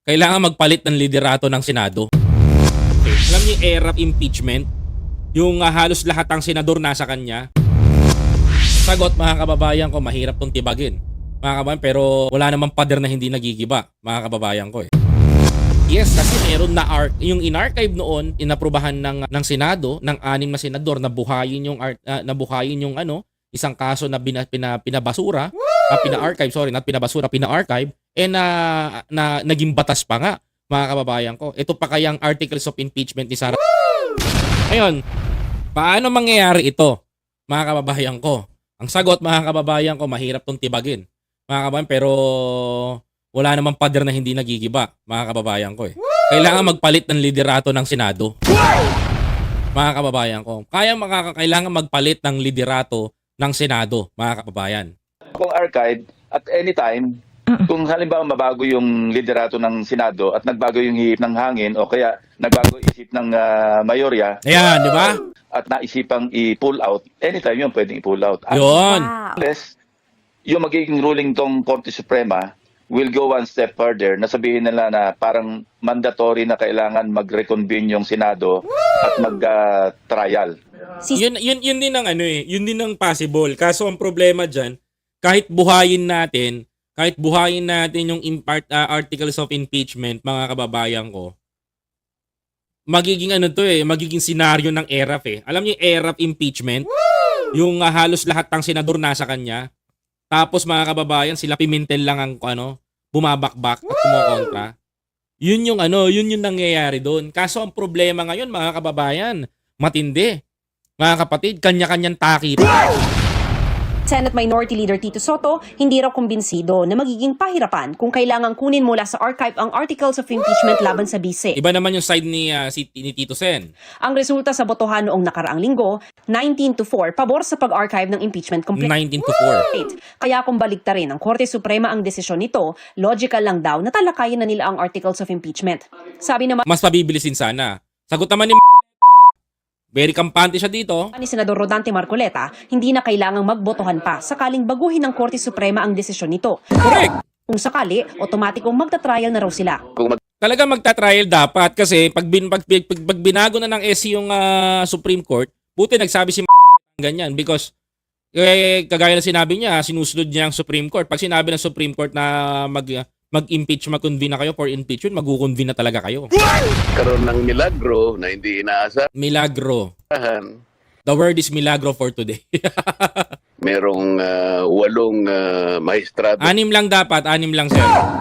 kailangan magpalit ng liderato ng Senado. Okay. Alam niyo yung era of impeachment? Yung halos lahat ng senador nasa kanya. Sagot, mga kababayan ko, mahirap tong tibagin. Mga kababayan, pero wala namang pader na hindi nagigiba, mga kababayan ko eh. Yes, kasi meron na yung in-archive noon, inaprubahan ng Senado, ng 6 na senador na buhayin yung isang kaso na pinabasura, pina-archive, sorry, not pinabasura, pina-archive, na naging batas pa nga, mga kababayan ko. Ito pa kayang articles of impeachment ni Sara. Ngayon, paano mangyayari ito, mga kababayan ko? Ang sagot, mga kababayan ko, mahirap tong tibagin. Mga kababayan, pero wala namang pader na hindi nagigiba, mga kababayan ko eh. Kailangan magpalit ng liderato ng Senado. Mga kababayan ko. Kailangan magpalit ng liderato ng Senado, mga kababayan. Kung archive, at any time, kung halimbawa mabago yung liderato ng Senado at nagbago yung hihip ng hangin o kaya nagbago isip ng mayorya. Ayan, di ba? At naisipang i-pull out, anytime yun pwedeng i-pull out. Yun. Unless, yung magiging ruling tong Korte Suprema will go one step further. Nasabihin nila na parang mandatory na kailangan mag-reconvene yung Senado at mag-trial. Yun din ang yun din ang possible. Kaso ang problema diyan, kahit buhayin natin yung articles of impeachment, mga kababayan ko, magiging magiging senaryo ng ERAF eh. Alam niyo yung ERAF impeachment? Yung halos lahat ng senador nasa kanya. Tapos mga kababayan, sila Pimentel lang ang bumabakbak at kumokontra. Yun yung nangyayari doon. Kaso ang problema ngayon, mga kababayan, matindi. Mga kapatid, kanya-kanyang taki. Senate Minority Leader Tito Soto hindi raw kumbinsido na magiging pahirapan kung kailangang kunin mula sa archive ang articles of impeachment laban sa bise. Iba naman yung side ni Tito Sen. Ang resulta sa botohan noong nakaraang linggo, 19-4 pabor sa pag-archive ng impeachment complaint. 19-4. Kaya kung baliktarin ng Korte Suprema ang desisyon nito, logical lang daw na talakayin na nila ang articles of impeachment. Sabi naman Mas pabibilisin sana. Sagot naman ni very kampante siya dito. ni Senador Rodante Marcoleta, hindi na kailangang magbotohan pa sakaling baguhin ng Korte Suprema ang desisyon nito. Correct. Kung sakali, otomatikong magta-trial na raw sila. Talaga magta-trial dapat kasi pag binago na ng SC yung Supreme Court, buti nagsabi si ganyan because kagaya na sinabi niya, sinusunod niya ang Supreme Court. Pag sinabi ng Supreme Court na mag-convene na kayo for impeachment, mag-convene na talaga kayo. Karoon ng milagro na hindi inaasahan. Milagro. The word is milagro for today. Merong 8 maestrado. 6 lang dapat, 6 lang sir.